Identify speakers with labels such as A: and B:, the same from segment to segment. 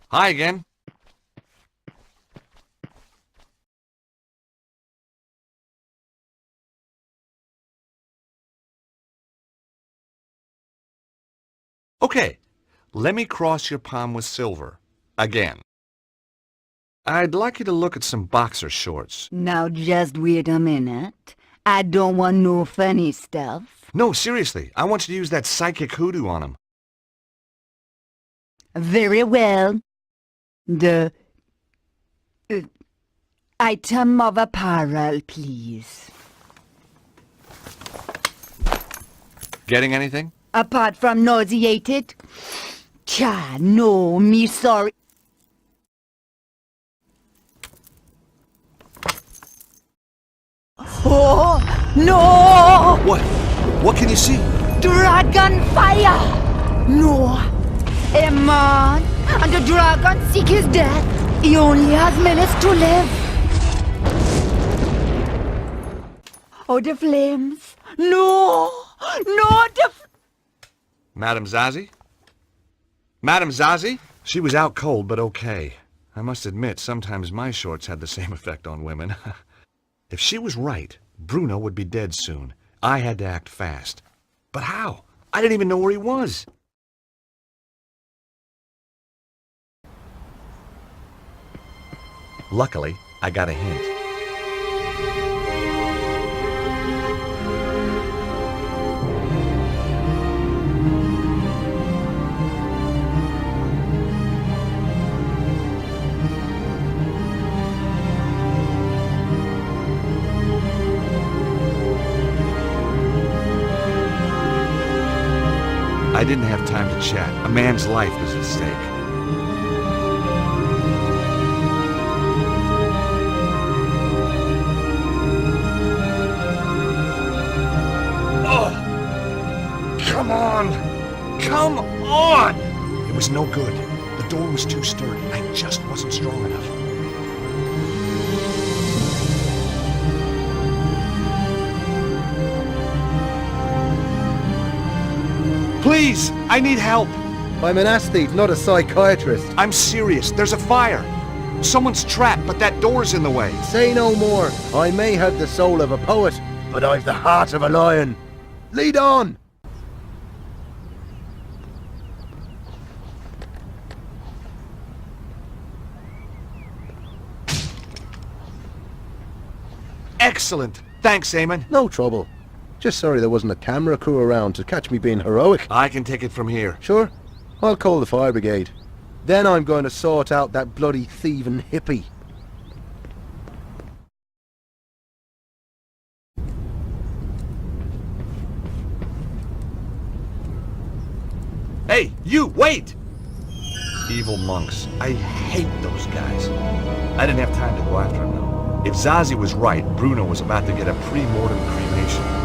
A: Hi again. Okay, let me cross your palm with silver. Again. I'd like you to look at some boxer shorts.
B: Now just wait a minute. I don't want no funny stuff.
A: No, seriously, I want you to use that psychic hoodoo on them.
B: Very well. The item of apparel, please.
A: Getting anything?
B: Apart from nauseated? Cha, no, me sorry. Oh, no!
A: What? What can you see?
B: Dragon fire! No. A man and the dragon seek his death. He only has minutes to live. Oh, the flames. No! No,
A: Madame Zazie? Madame Zazie? She was out cold, but okay. I must admit, sometimes my shorts had the same effect on women. If she was right, Bruno would be dead soon. I had to act fast. But how? I didn't even know where he was. Luckily, I got a hint. I didn't have time to chat. A man's life was at stake. Oh! Come on! Come on! It was no good. The door was too sturdy. I just wasn't strong enough. Please! I need help!
C: I'm an aesthete, not a psychiatrist.
A: I'm serious. There's a fire. Someone's trapped, but that door's in the way.
C: Say no more. I may have the soul of a poet, but I've the heart of a lion. Lead on!
A: Excellent. Thanks, Eamon.
C: No trouble. Just sorry there wasn't a camera crew around to catch me being heroic.
A: I can take it from here.
C: Sure, I'll call the fire brigade. Then I'm going to sort out that bloody thieving hippie.
A: Hey, you, wait! Evil monks. I hate those guys. I didn't have time to go after him, though. If Zazie was right, Bruno was about to get a pre-mortem cremation.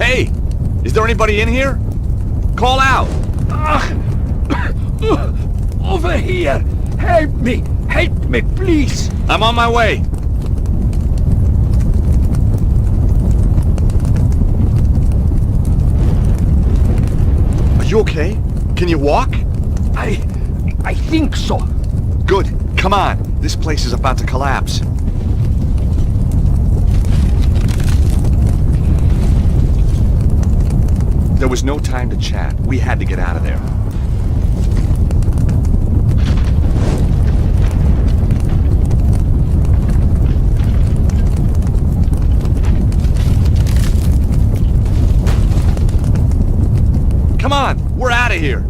A: Hey! Is there anybody in here? Call out!
D: Over here! Help me! Help me, please!
A: I'm on my way! Are you okay? Can you walk?
D: I think so.
A: Good. Come on. This place is about to collapse. There was no time to chat. We had to get out of there. Come on, we're out of here.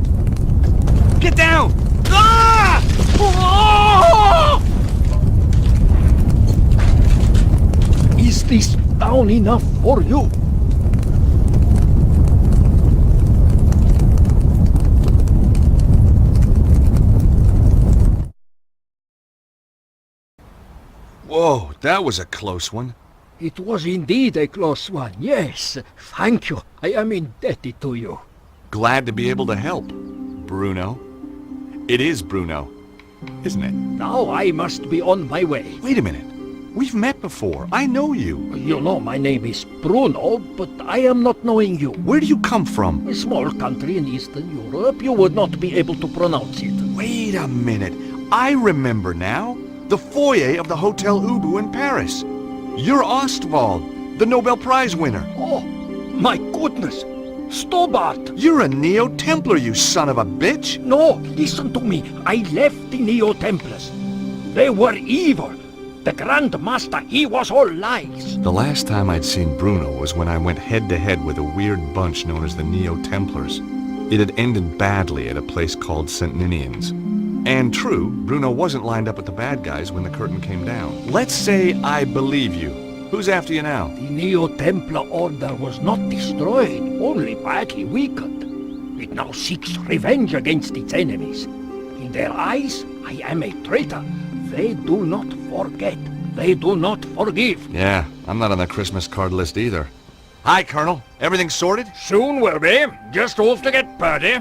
A: Get down! Ah!
D: Is this down enough for you?
A: Whoa, that was a close one.
D: It was indeed a close one, yes. Thank you. I am indebted to you.
A: Glad to be able to help, Bruno. It is Bruno, isn't it?
D: Now I must be on my way.
A: Wait a minute. We've met before. I know you.
D: You know my name is Bruno, but I am not knowing you.
A: Where do you come from?
D: A small country in Eastern Europe, you would not be able to pronounce it.
A: Wait a minute. I remember now. The foyer of the Hotel Ubu in Paris. You're Ostwald, the Nobel Prize winner.
D: Oh, my goodness! Stobbart!
A: You're a Neo-Templar, you son of a bitch!
D: No, listen to me. I left the Neo-Templars. They were evil. The Grand Master, he was all lies.
A: The last time I'd seen Bruno was when I went head-to-head with a weird bunch known as the Neo-Templars. It had ended badly at a place called St. Ninian's. And true, Bruno wasn't lined up with the bad guys when the curtain came down. Let's say I believe you. Who's after you now?
D: The Neo-Templar Order was not destroyed, only badly weakened. It now seeks revenge against its enemies. In their eyes, I am a traitor. They do not forget. They do not forgive.
A: Yeah, I'm not on the Christmas card list either. Hi, Colonel. Everything sorted?
D: Soon will be. Just off to get Purdy.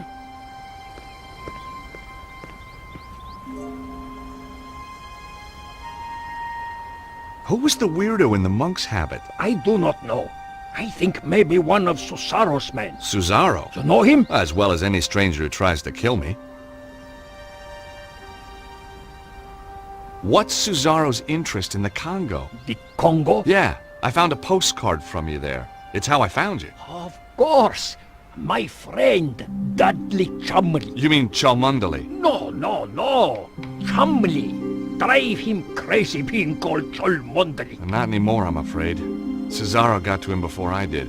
A: Who was the weirdo in the monk's habit?
D: I do not know. I think maybe one of Susaro's men.
A: Susaro?
D: You know him?
A: As well as any stranger who tries to kill me. What's Susaro's interest in the Congo?
D: The Congo?
A: Yeah, I found a postcard from you there. It's how I found you.
D: Of course. My friend, Dudley Chumley.
A: You mean Cholmondeley?
D: No. Chumley. Drive him crazy being called Cholmondeley.
A: Not anymore, I'm afraid. Susaro got to him before I did.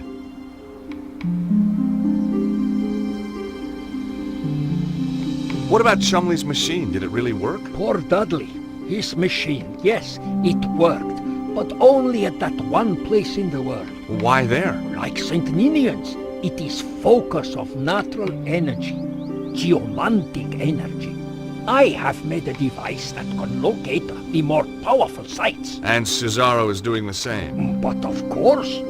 A: What about Chumley's machine? Did it really work?
D: Poor Dudley. His machine, yes, it worked. But only at that one place in the world.
A: Why there?
D: Like St. Ninian's, it is focus of natural energy. Geomantic energy. I have made a device that can locate the more powerful sites.
A: And Susaro is doing the same.
D: But of course.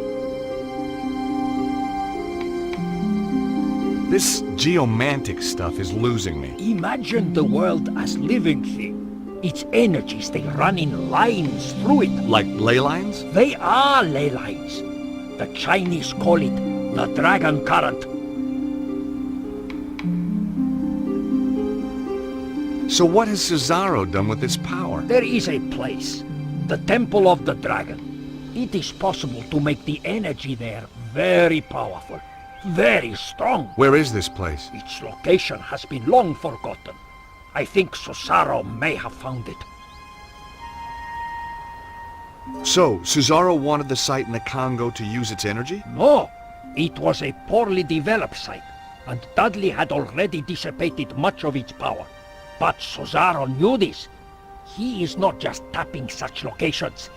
A: This geomantic stuff is losing me.
D: Imagine the world as living thing. Its energies, they run in lines through it.
A: Like ley lines?
D: They are ley lines. The Chinese call it the dragon current.
A: So what has Susaro done with this power?
D: There is a place, the Temple of the Dragon. It is possible to make the energy there very powerful, very strong.
A: Where is this place?
D: Its location has been long forgotten. I think Susaro may have found it.
A: So, Susaro wanted the site in the Congo to use its energy?
D: No, it was a poorly developed site, and Dudley had already dissipated much of its power. But Susaro knew this. He is not just tapping such locations.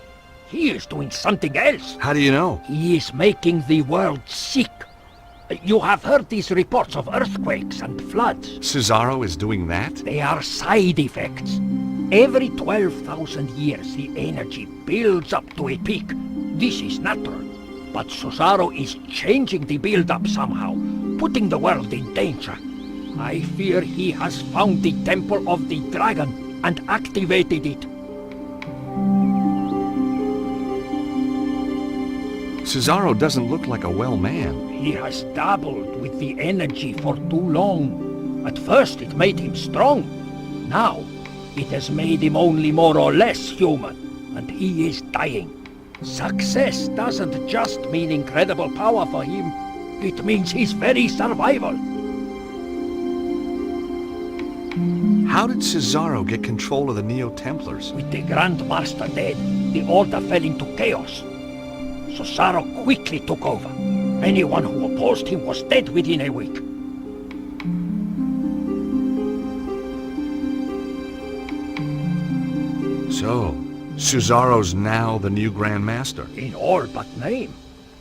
D: He is doing something else.
A: How do you know?
D: He is making the world sick. You have heard these reports of earthquakes and floods.
A: Susaro is doing that?
D: They are side effects. Every 12,000 years the energy builds up to a peak. This is natural. But Cesaro is changing the build-up somehow, putting the world in danger. I fear he has found the Temple of the Dragon and activated it.
A: Cesaro doesn't look like a well man.
D: He has dabbled with the energy for too long. At first it made him strong. Now it has made him only more or less human, and he is dying. Success doesn't just mean incredible power for him, it means his very survival.
A: How did Cesaro get control of the Neo-Templars?
D: With the Grand Master dead, the Order fell into chaos. Cesaro quickly took over. Anyone who opposed him was dead within a week.
A: So, Cesaro's now the new Grand Master.
D: In all but name.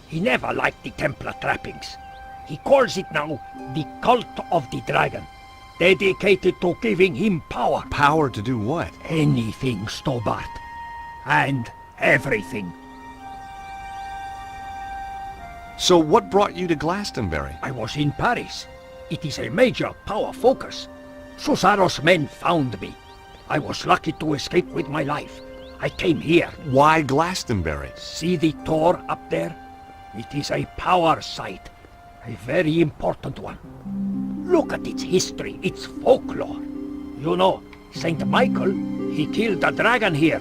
D: He never liked the Templar trappings. He calls it now the Cult of the Dragon, dedicated to giving him power.
A: Power to do what?
D: Anything, Stobbart. And everything.
A: So what brought you to Glastonbury?
D: I was in Paris. It is a major power focus. Cesaro's men found me. I was lucky to escape with my life. I came here.
A: Why Glastonbury?
D: See the Tor up there? It is a power site. A very important one. Look at its history, its folklore. You know, Saint Michael, he killed a dragon here.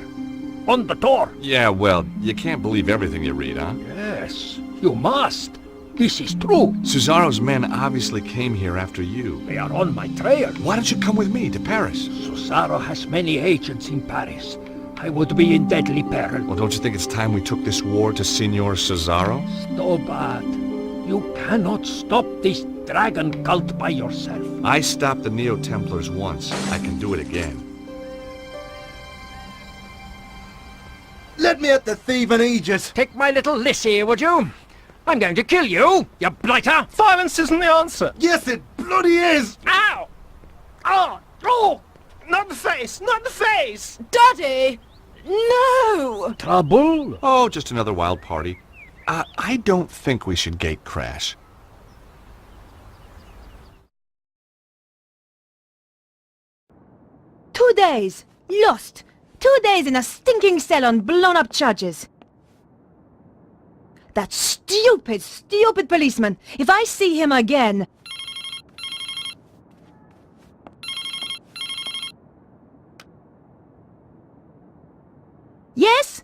D: On the Tor.
A: Yeah, well, you can't believe everything you read, huh?
D: Yes, you must. This is true.
A: Cesaro's men obviously came here after you.
D: They are on my trail.
A: Why don't you come with me to Paris?
D: Cesaro has many agents in Paris. I would be in deadly peril.
A: Well, don't you think it's time we took this war to Signor Cesaro?
D: Stobbart, you cannot stop this dragon cult by yourself.
A: I stopped the Neo-Templars once. I can do it again.
C: Let me at the thieving Aegis!
D: Take my little Lissy, would you? I'm going to kill you, you blighter!
E: Violence isn't the answer.
C: Yes, it bloody is!
E: Ow! Oh! Oh! Not the face! Not the face!
B: Daddy! No!
D: Trouble?
A: Oh, just another wild party. I don't think we should gate crash.
B: Two days! Lost! 2 days in a stinking cell on blown-up charges. That stupid, stupid policeman! If I see him again... Yes?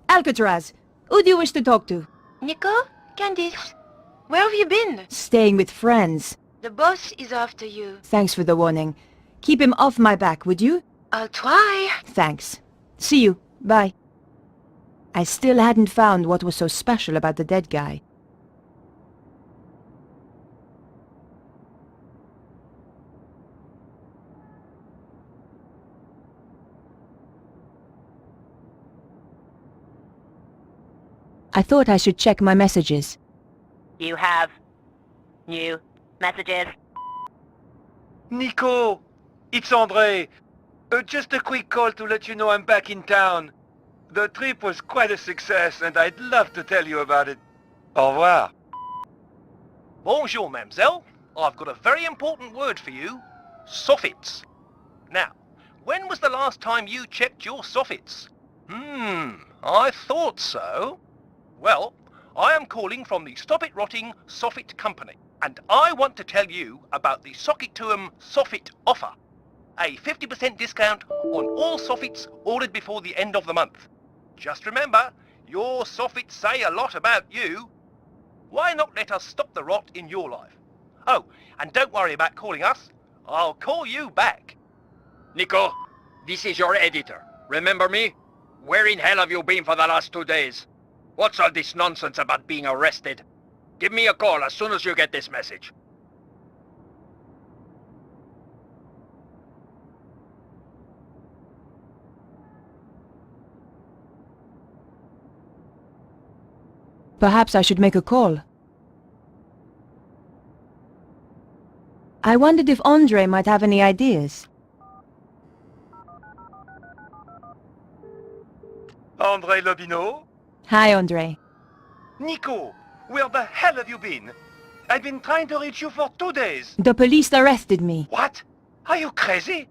B: Alcatraz. Who do you wish to talk to?
F: Nico? Candice? Where have you been?
B: Staying with friends.
F: The boss is after you.
B: Thanks for the warning. Keep him off my back, would you?
F: I'll try.
B: Thanks. See you. Bye. I still hadn't found what was so special about the dead guy. I thought I should check my messages.
G: You have new messages.
H: Nico! It's André. Just a quick call to let you know I'm back in town. The trip was quite a success and I'd love to tell you about it. Au revoir.
E: Bonjour, mademoiselle. I've got a very important word for you. Soffits. Now, when was the last time you checked your soffits? I thought so. Well, I am calling from the Stop It Rotting Soffit Company, and I want to tell you about the Socket to 'em Soffit offer. A 50% discount on all soffits ordered before the end of the month. Just remember, your soffits say a lot about you. Why not let us stop the rot in your life? Oh, and don't worry about calling us. I'll call you back.
H: Nico, this is your editor. Remember me? Where in hell have you been for the last 2 days? What's all this nonsense about being arrested? Give me a call as soon as you get this message.
B: Perhaps I should make a call. I wondered if Andre might have any ideas.
H: André Lobineau?
B: Hi, Andre.
E: Nico, where the hell have you been? I've been trying to reach you for 2 days.
I: The police arrested me.
E: What? Are you crazy?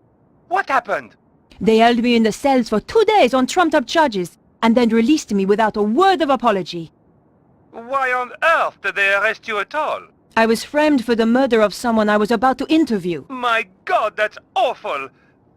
E: What happened?
I: They held me in the cells for 2 days on trumped-up charges, and then released me without a word of apology.
E: Why on earth did they arrest you at all?
I: I was framed for the murder of someone I was about to interview.
E: My God, that's awful.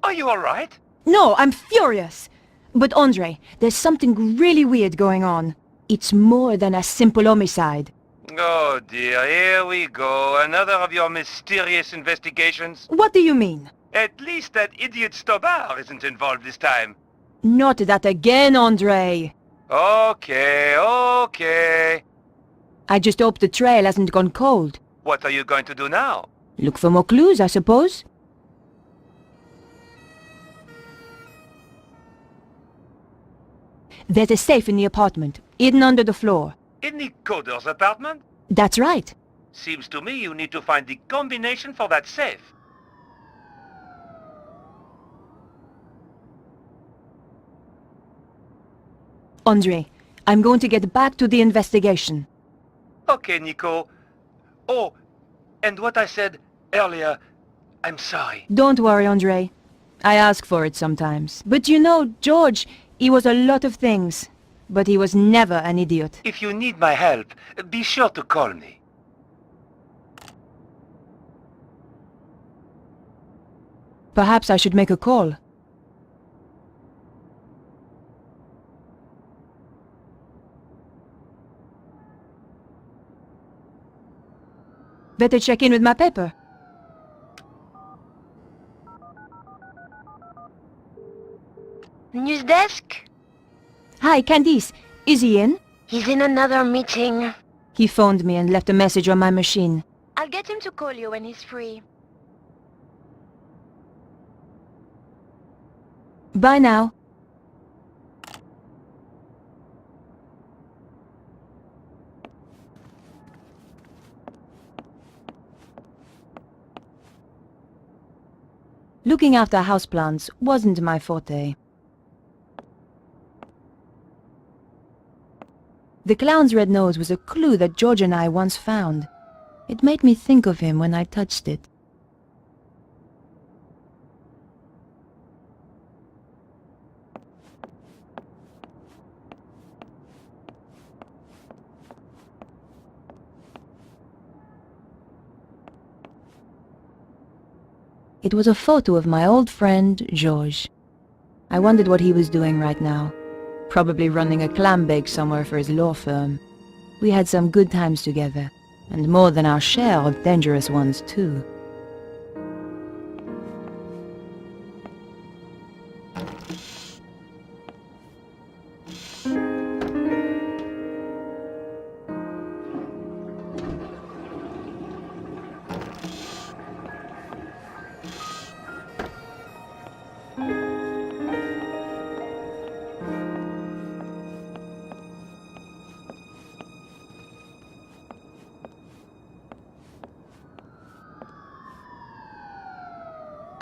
E: Are you alright?
I: No, I'm furious. But Andre, there's something really weird going on. It's more than a simple homicide.
E: Oh dear, here we go. Another of your mysterious investigations.
I: What do you mean?
E: At least that idiot Stobbart isn't involved this time.
I: Not that again, Andre.
E: Okay, okay.
I: I just hope the trail hasn't gone cold.
E: What are you going to do now?
I: Look for more clues, I suppose. There's a safe in the apartment, hidden under the floor.
E: In the coder's apartment?
I: That's right.
E: Seems to me you need to find the combination for that safe.
I: Andre, I'm going to get back to the investigation.
E: Okay, Nico. Oh, and what I said earlier, I'm sorry.
I: Don't worry, Andre. I ask for it sometimes. But you know, George, he was a lot of things. But he was never an idiot.
E: If you need my help, be sure to call me.
I: Perhaps I should make a call. Better check in with my paper.
F: News desk?
I: Hi, Candice. Is he in?
F: He's in another meeting.
I: He phoned me and left a message on my machine.
F: I'll get him to call you when he's free.
I: Bye now. Looking after houseplants wasn't my forte. The clown's red nose was a clue that George and I once found. It made me think of him when I touched it. It was a photo of my old friend, George. I wondered what he was doing right now. Probably running a clam bake somewhere for his law firm. We had some good times together, and more than our share of dangerous ones too.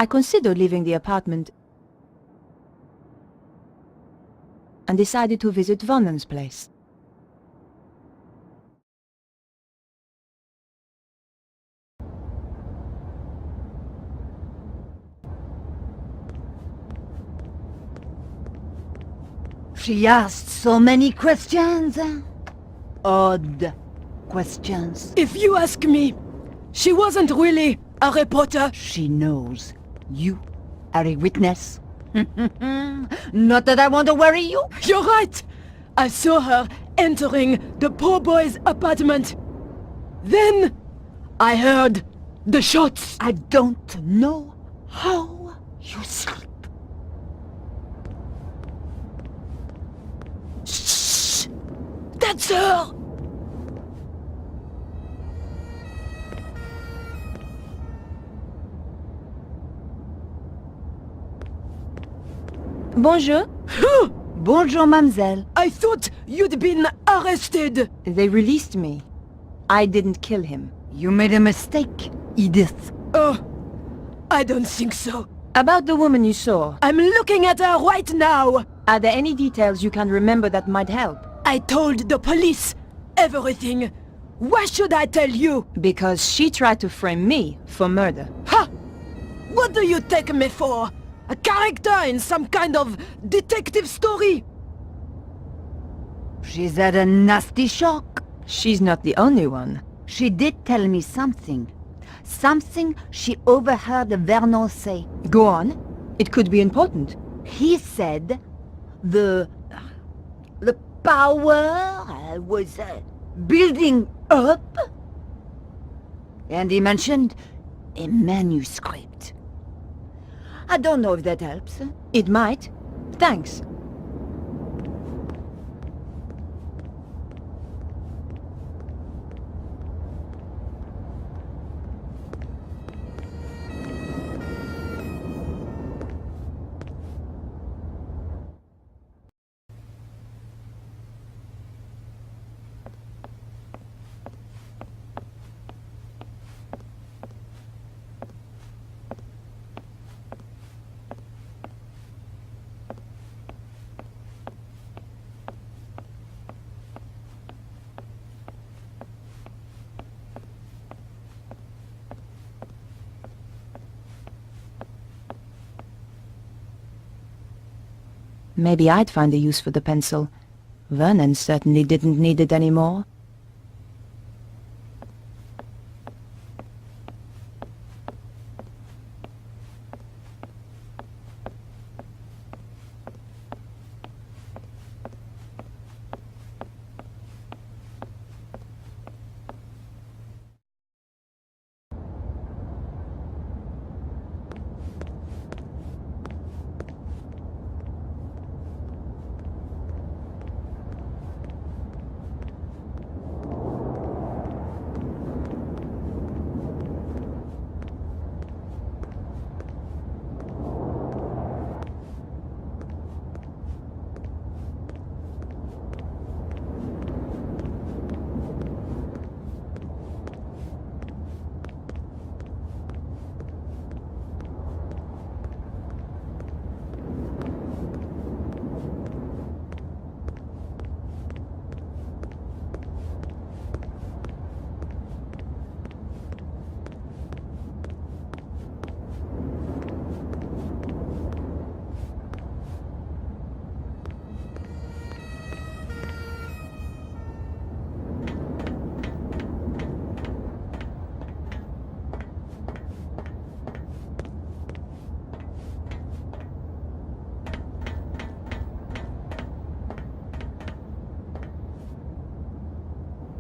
I: I considered leaving the apartment and decided to visit Vonnen's place.
B: She asked so many questions. Odd questions.
J: If you ask me, she wasn't really a reporter.
B: She knows you are a witness. Not that I want to worry you.
J: You're right. I saw her entering the poor boy's apartment. Then I heard the shots.
B: I don't know how you sleep.
J: Shh! That's her!
I: Bonjour.
B: Bonjour, mademoiselle.
J: I thought you'd been arrested.
I: They released me. I didn't kill him.
B: You made a mistake, Edith.
J: Oh, I don't think so.
I: About the woman you saw,
J: I'm looking at her right now.
I: are there any details you can remember that might help?
J: I told the police everything. Why should I tell you?
I: Because she tried to frame me for murder.
J: Ha! What do you take me for? A character in some kind of detective story?
B: She's had a nasty shock.
I: She's not the only one.
B: She did tell me something. Something she overheard Vernon say.
I: Go on. It could be important.
B: He said the power was building up. And he mentioned a manuscript. I don't know if that helps.
I: It might. Thanks. Maybe I'd find a use for the pencil. Vernon certainly didn't need it anymore.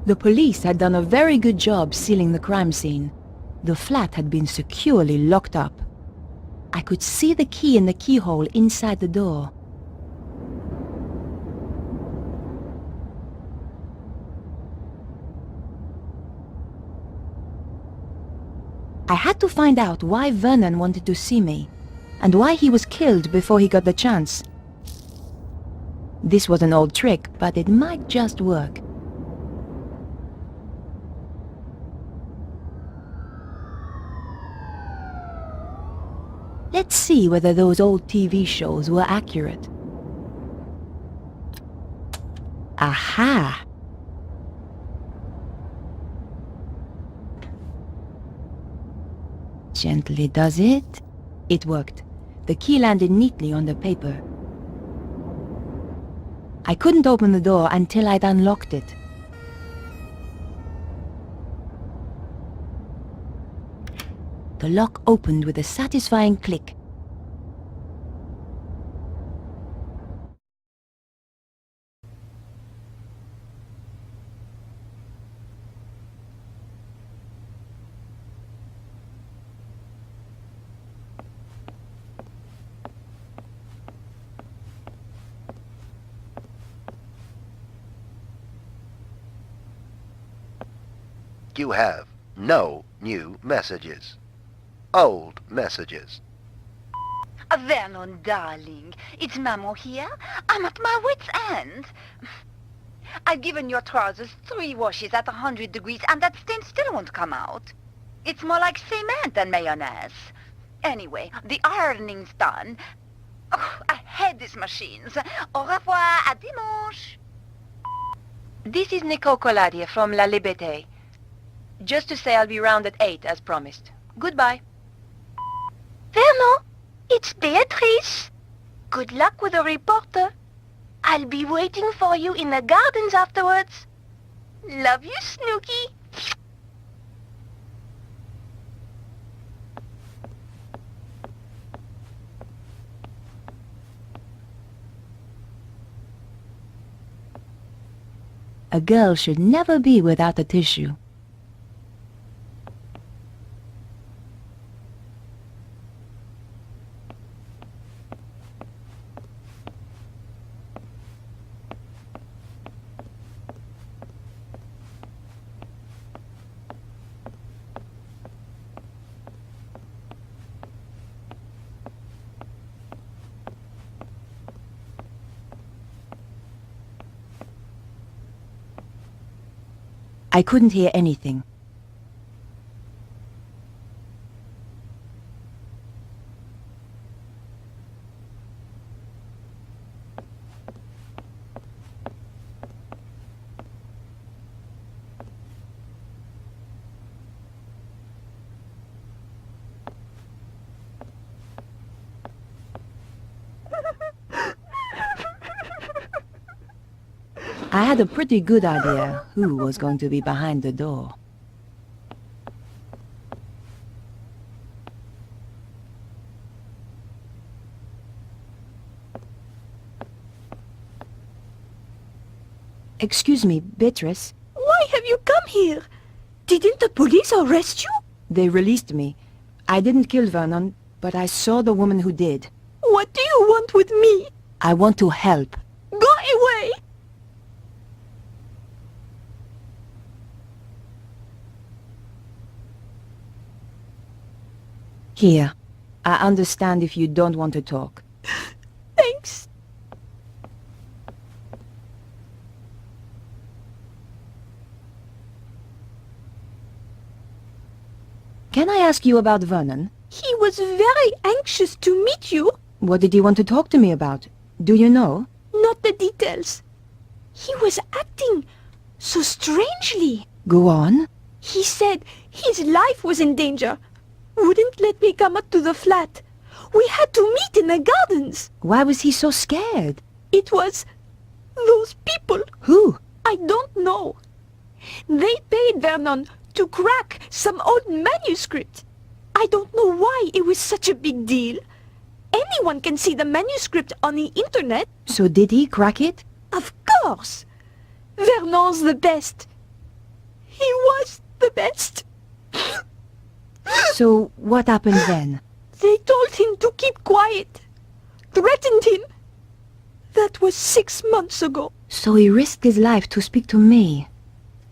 I: The police had done a very good job sealing the crime scene. The flat had been securely locked up. I could see the key in the keyhole inside the door. I had to find out why Vernon wanted to see me, and why he was killed before he got the chance. This was an old trick, but it might just work. Let's see whether those old TV shows were accurate. Aha! Gently does it. It worked. The key landed neatly on the paper. I couldn't open the door until I'd unlocked it. The lock opened with a satisfying click.
C: You have no new messages. Old messages.
B: Vernon, darling, it's Maman here. I'm at my wit's end. I've given your trousers 3 washes at 100 degrees, and that stain still won't come out. It's more like cement than mayonnaise. Anyway, the ironing's done. Oh, I hate these machines. Au revoir, à dimanche.
F: This is Nico Coladier from La Liberté. Just to say I'll be round at 8 as promised. Goodbye.
B: Vernon, it's Beatrice. Good luck with the reporter. I'll be waiting for you in the gardens afterwards. Love you, Snooky.
I: A girl should never be without a tissue. I couldn't hear anything. I had a pretty good idea who was going to be behind the door. Excuse me, Beatrice.
J: Why have you come here? Didn't the police arrest you?
I: They released me. I didn't kill Vernon, but I saw the woman who did.
J: What do you want with me?
I: I want to help.
J: Go away!
I: Here. I understand if you don't want to talk.
J: Thanks.
I: Can I ask you about Vernon?
J: He was very anxious to meet you.
I: What did he want to talk to me about? Do you know?
J: Not the details. He was acting so strangely.
I: Go on.
J: He said his life was in danger. Wouldn't let me come up to the flat. We had to meet in the gardens.
I: Why was he so scared?
J: It was those people.
I: Who?
J: I don't know. They paid Vernon to crack some old manuscript. I don't know why it was such a big deal. Anyone can see the manuscript on the internet.
I: So did he crack it?
J: Of course. Vernon's the best. He was the best.
I: So what happened then?
J: They told him to keep quiet. Threatened him. That was 6 months ago.
I: So he risked his life to speak to me.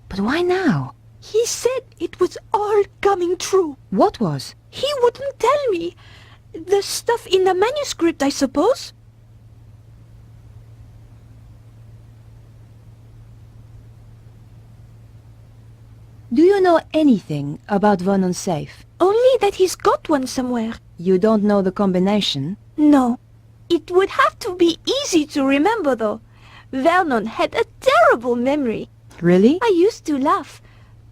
I: But why now?
J: He said it was all coming true.
I: What was?
J: He wouldn't tell me. The stuff in the manuscript, I suppose.
I: Do you know anything about Vernon's safe?
J: Only that he's got one somewhere.
I: You don't know the combination?
J: No. It would have to be easy to remember, though. Vernon had a terrible memory.
I: Really?
J: I used to laugh,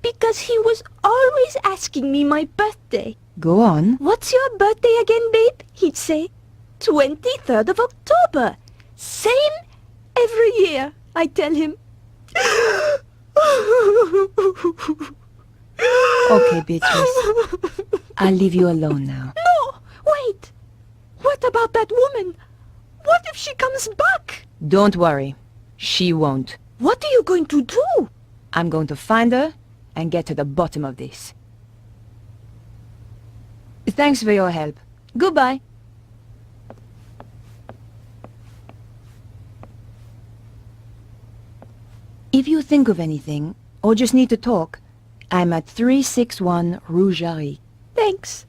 J: because he was always asking me my birthday.
I: Go on.
J: What's your birthday again, babe? He'd say. 23rd of October. Same every year, I tell him.
I: Okay, Beatrice. I'll leave you alone now.
J: No! Wait! What about that woman? What if she comes back?
I: Don't worry. She won't.
J: What are you going to do?
I: I'm going to find her and get to the bottom of this. Thanks for your help. Goodbye. If you think of anything, or just need to talk, I'm at 361 Rue Jarry.
J: Thanks.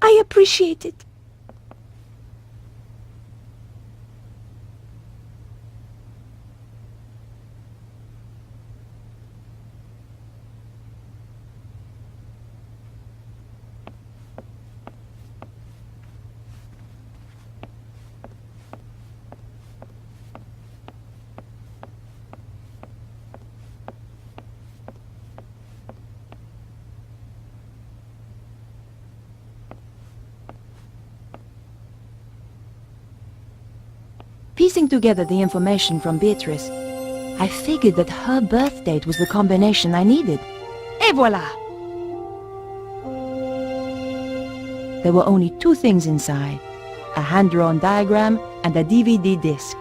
J: I appreciate it.
I: Piecing together the information from Beatrice, I figured that her birth date was the combination I needed. Et voilà! There were only two things inside: a hand-drawn diagram and a DVD disc.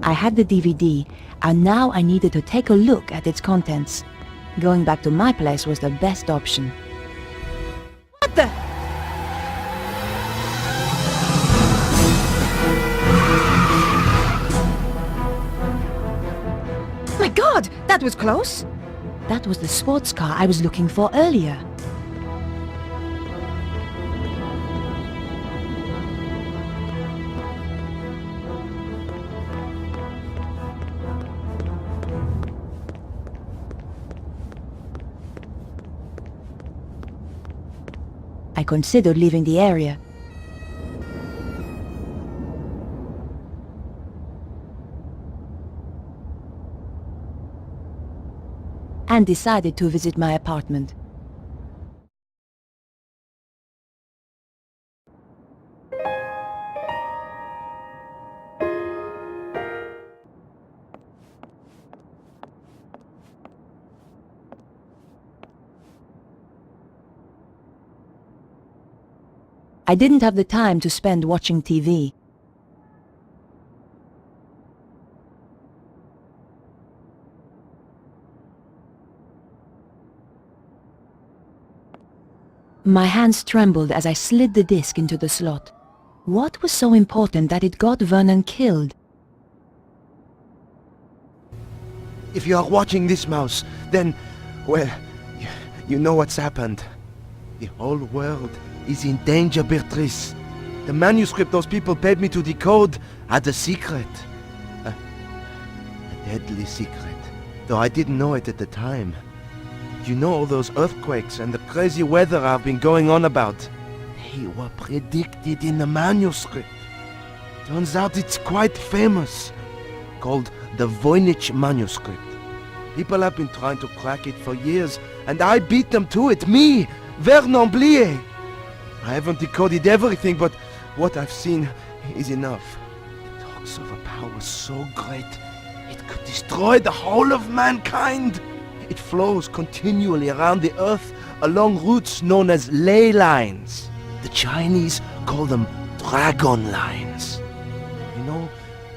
I: I had the DVD, and now I needed to take a look at its contents. Going back to my place was the best option. What the? My God, that was close! That was the sports car I was looking for earlier. I considered leaving the area. And decided to visit my apartment. I didn't have the time to spend watching TV. My hands trembled as I slid the disc into the slot. What was so important that it got Vernon killed?
C: If you are watching this, Mouse, then, well, you know what's happened. The whole world is in danger, Beatrice. The manuscript those people paid me to decode had a secret. A deadly secret, though I didn't know it at the time. You know all those earthquakes and the crazy weather I've been going on about? They were predicted in the manuscript. Turns out it's quite famous. Called the Voynich manuscript. People have been trying to crack it for years, and I beat them to it. Me, Vernon Blier. I haven't decoded everything, but what I've seen is enough. It talks of a power so great, it could destroy the whole of mankind. It flows continually around the Earth along routes known as ley lines. The Chinese call them dragon lines. You know,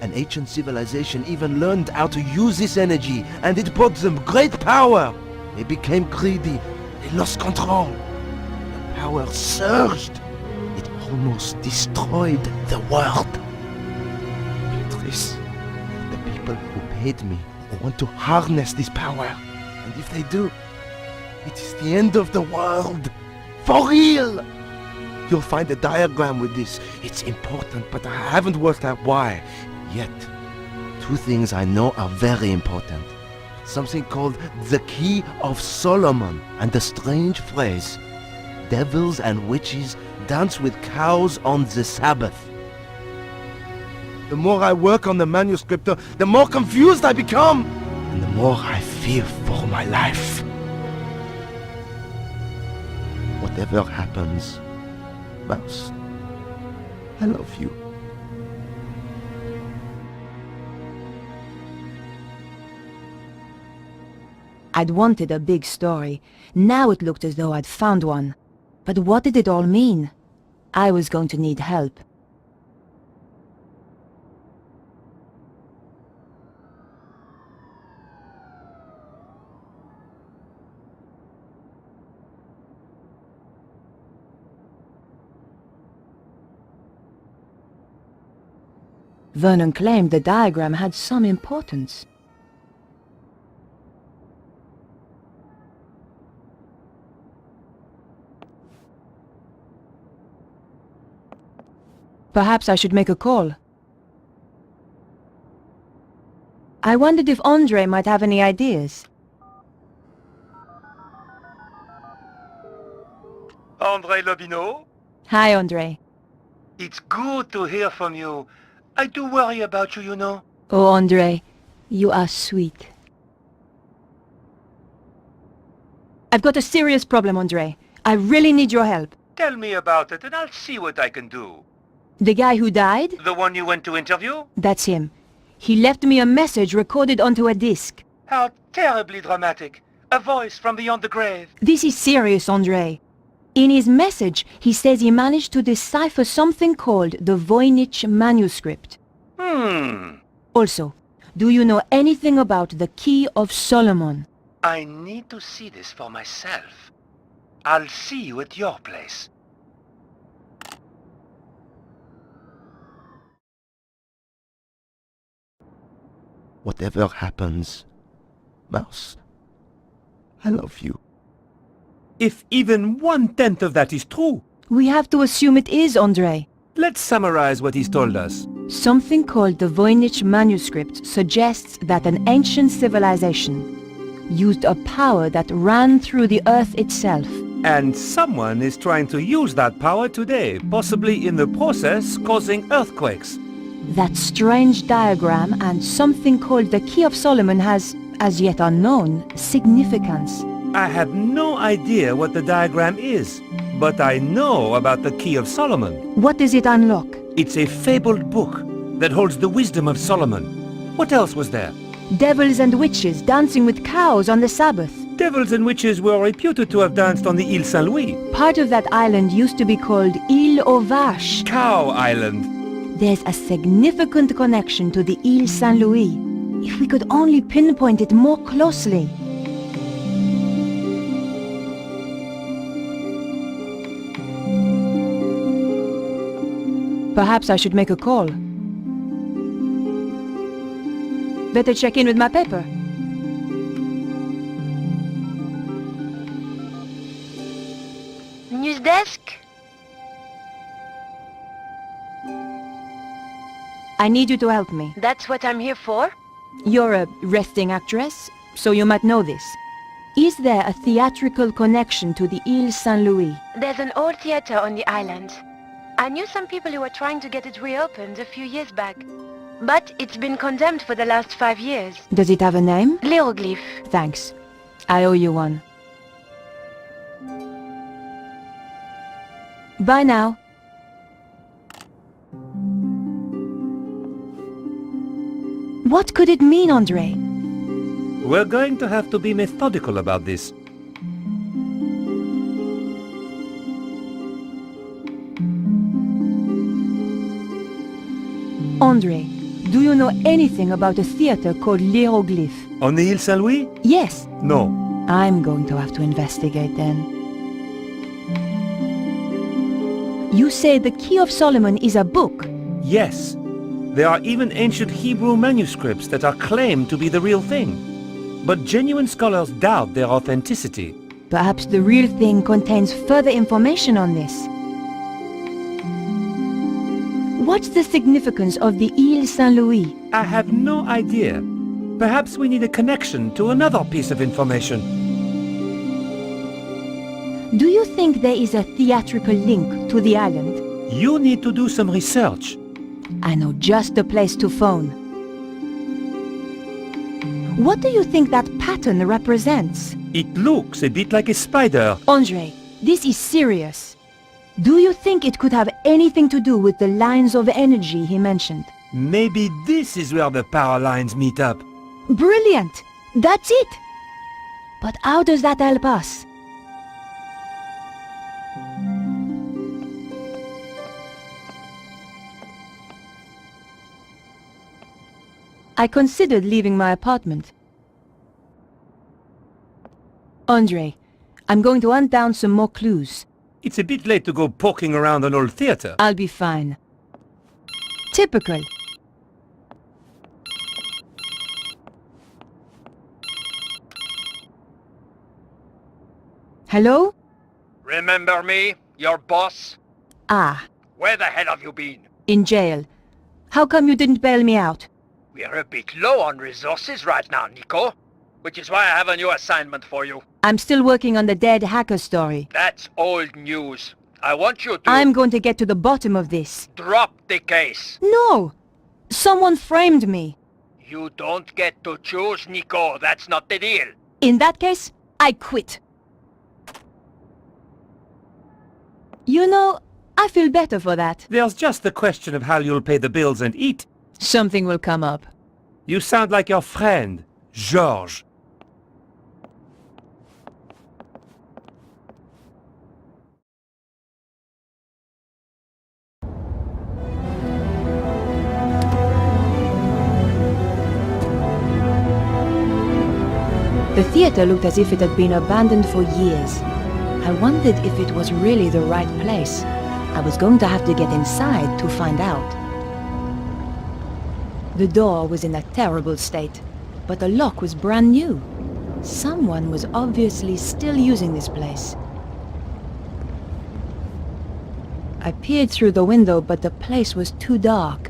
C: an ancient civilization even learned how to use this energy, and it brought them great power. They became greedy. They lost control. The power surged. It almost destroyed the world. Beatrice, the people who paid me want to harness this power. And if they do, it is the end of the world. For real! You'll find a diagram with this. It's important, but I haven't worked out why yet. Two things I know are very important. Something called the Key of Solomon, and the strange phrase, devils and witches dance with cows on the Sabbath. The more I work on the manuscript, the more confused I become, and the more I fear for my life. Whatever happens, Mouse, I love you.
I: I'd wanted a big story. Now it looked as though I'd found one. But what did it all mean? I was going to need help. Vernon claimed the diagram had some importance. Perhaps I should make a call. I wondered if Andre might have any ideas.
E: Andre Lobineau?
I: Hi, Andre.
E: It's good to hear from you. I do worry about you, you know.
I: Oh, Andre, you are sweet. I've got a serious problem, Andre. I really need your help.
E: Tell me about it and I'll see what I can do.
I: The guy who died?
E: The one you went to interview?
I: That's him. He left me a message recorded onto a disc.
E: How terribly dramatic. A voice from beyond the grave.
I: This is serious, Andre. In his message, he says he managed to decipher something called the Voynich manuscript. Also, do you know anything about the Key of Solomon?
E: I need to see this for myself. I'll see you at your place.
C: Whatever happens, Mouse, I love you.
K: If even 1/10 of that is true,
I: We have to assume it is, Andre.
K: let's summarize what he's told us.
I: Something called the Voynich manuscript suggests that an ancient civilization used a power that ran through the earth itself.
K: And someone is trying to use that power today, possibly in the process causing earthquakes.
I: That strange diagram and something called the Key of Solomon has, as yet unknown, significance.
K: I have no idea what the diagram is, but I know about the Key of Solomon.
I: What does it unlock?
K: It's a fabled book that holds the wisdom of Solomon. What else was there?
I: Devils and witches dancing with cows on the Sabbath.
K: Devils and witches were reputed to have danced on the Île Saint-Louis.
I: Part of that island used to be called Île aux Vaches.
K: Cow Island.
I: There's a significant connection to the Île Saint-Louis. If we could only pinpoint it more closely. Perhaps I should make a call. Better check in with my paper.
F: News desk?
I: I need you to help me.
F: That's what I'm here for?
I: You're a resting actress, so you might know this. Is there a theatrical connection to the Île Saint-Louis?
F: There's an old theater on the island. I knew some people who were trying to get it reopened a few years back. But it's been condemned for the last 5 years.
I: Does it have a name?
F: Hieroglyph.
I: Thanks. I owe you one. Bye now. What could it mean, Andre?
K: We're going to have to be methodical about this.
I: Andre, do you know anything about a theater called L'Hieroglyph?
K: On the Ile Saint-Louis?
I: Yes.
K: No.
I: I'm going to have to investigate then. You say the Key of Solomon is a book?
K: Yes. There are even ancient Hebrew manuscripts that are claimed to be the real thing. But genuine scholars doubt their authenticity.
I: Perhaps the real thing contains further information on this. What's the significance of the Ile Saint-Louis?
K: I have no idea. Perhaps we need a connection to another piece of information.
I: Do you think there is a theatrical link to the island?
K: You need to do some research.
I: I know just the place to phone. What do you think that pattern represents?
K: It looks a bit like a spider.
I: Andre, this is serious. Do you think it could have anything to do with the lines of energy he mentioned?
K: Maybe this is where the power lines meet up.
I: Brilliant! That's it! But how does that help us? I considered leaving my apartment. Andre, I'm going to hunt down some more clues.
K: It's a bit late to go poking around an old theater.
I: I'll be fine. Typical. Hello?
H: Remember me? Your boss?
I: Ah,
H: Where the hell have you been?
I: in jail. How come you didn't bail me out?
H: We're a bit low on resources right now, Nico. Which is why I have a new assignment for you.
I: I'm still working on the dead hacker story.
H: That's old news. I want you to...
I: I'm going to get to the bottom of this.
H: Drop the case.
I: No! Someone framed me.
H: You don't get to choose, Nico. That's not the deal.
I: In that case, I quit. You know, I feel better for that.
K: There's just the question of how you'll pay the bills and eat.
I: Something will come up.
K: You sound like your friend, George.
I: The theater looked as if it had been abandoned for years. I wondered if it was really the right place. I was going to have to get inside to find out. The door was in a terrible state, but the lock was brand new. Someone was obviously still using this place. I peered through the window, but the place was too dark.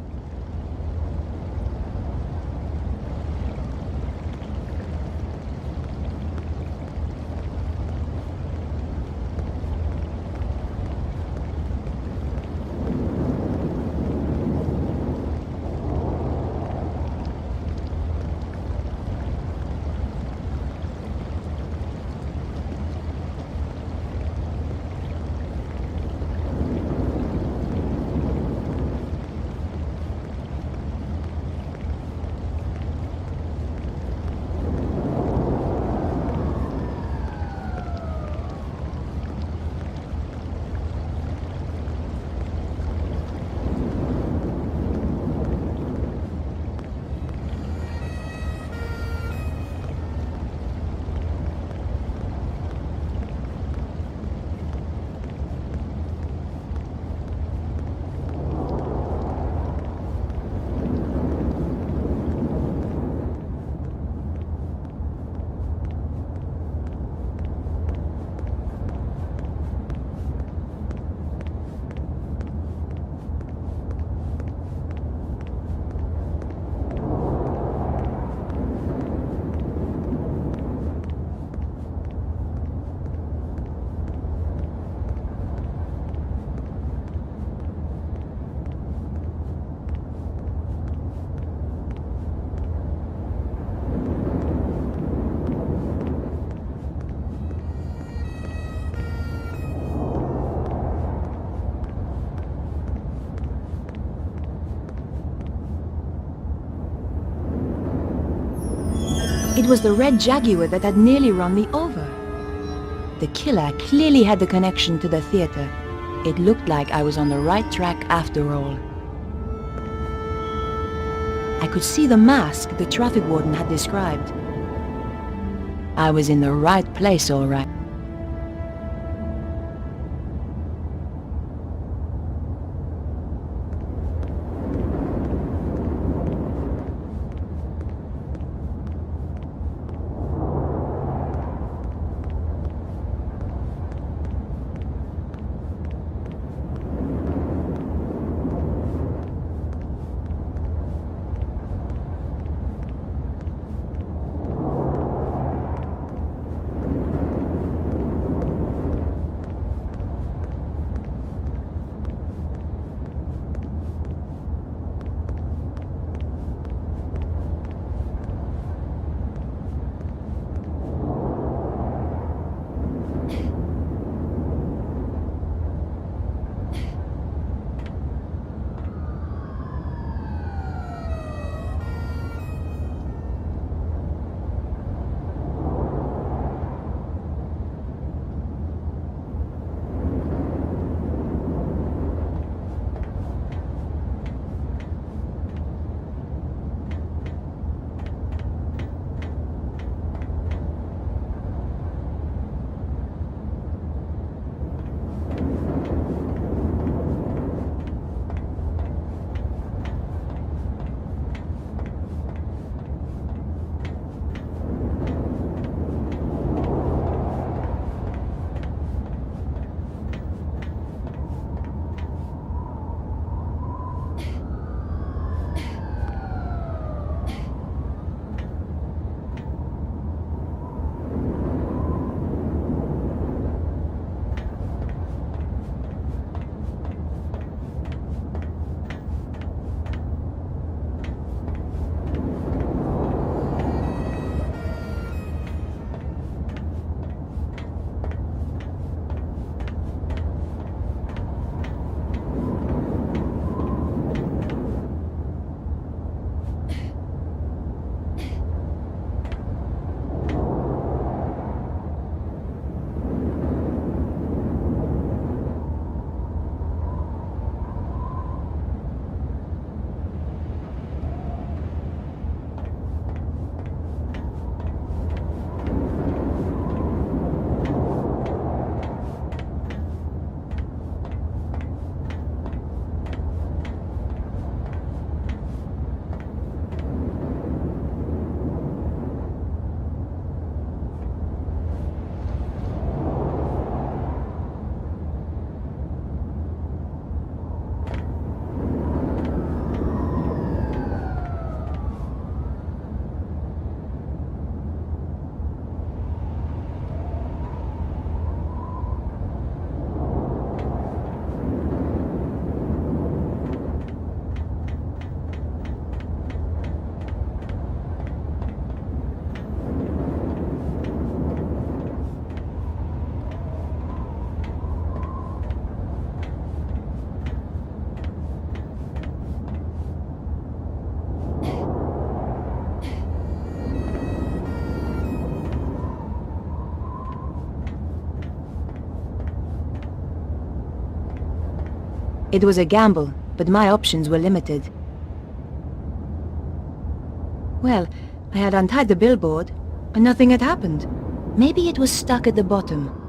I: It was the red Jaguar that had nearly run me over. The killer clearly had the connection to the theater. It looked like I was on the right track after all. I could see the mask the traffic warden had described. I was in the right place, all right. It was a gamble, but my options were limited. Well, I had untied the billboard, and nothing had happened. Maybe it was stuck at the bottom.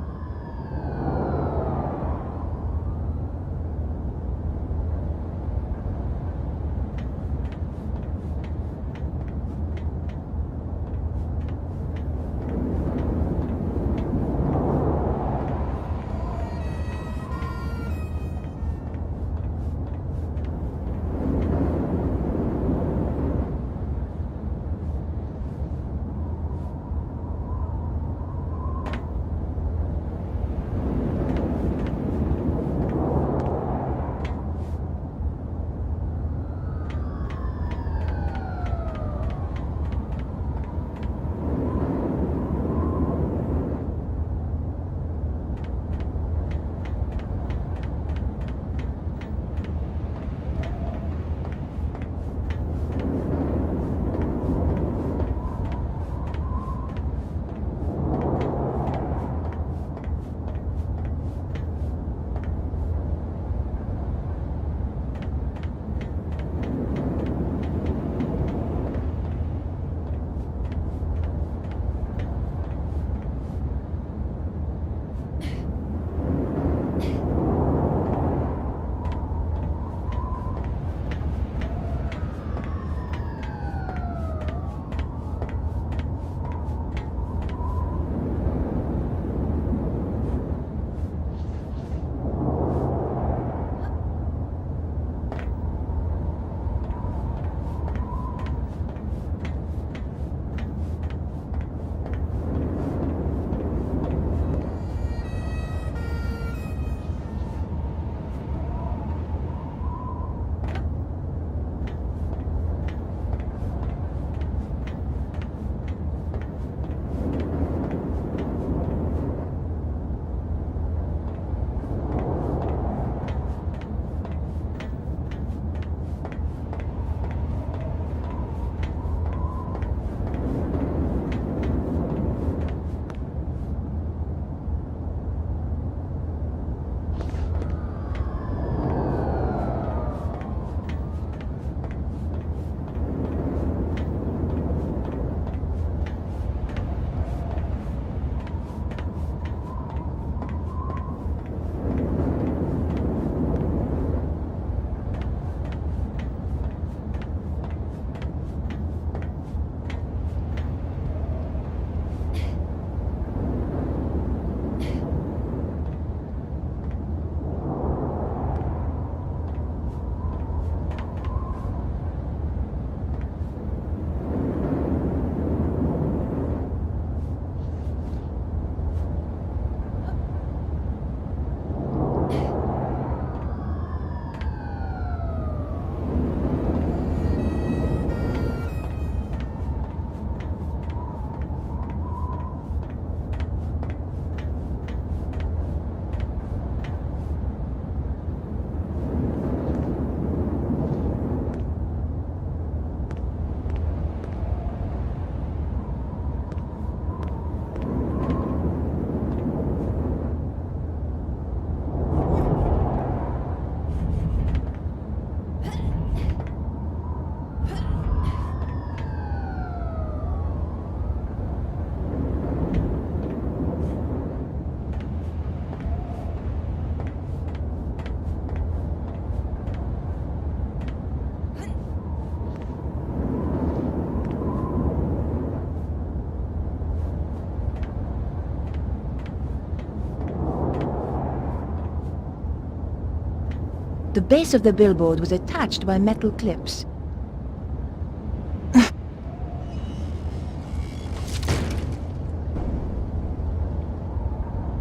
I: The base of the billboard was attached by metal clips.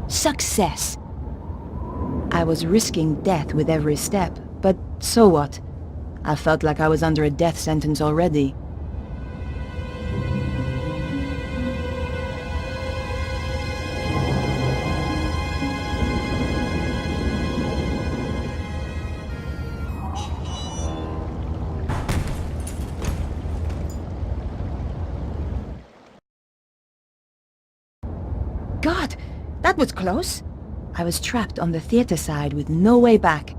I: Success! I was risking death with every step, but so what? I felt like I was under a death sentence already. God, that was close. I was trapped on the theater side with no way back.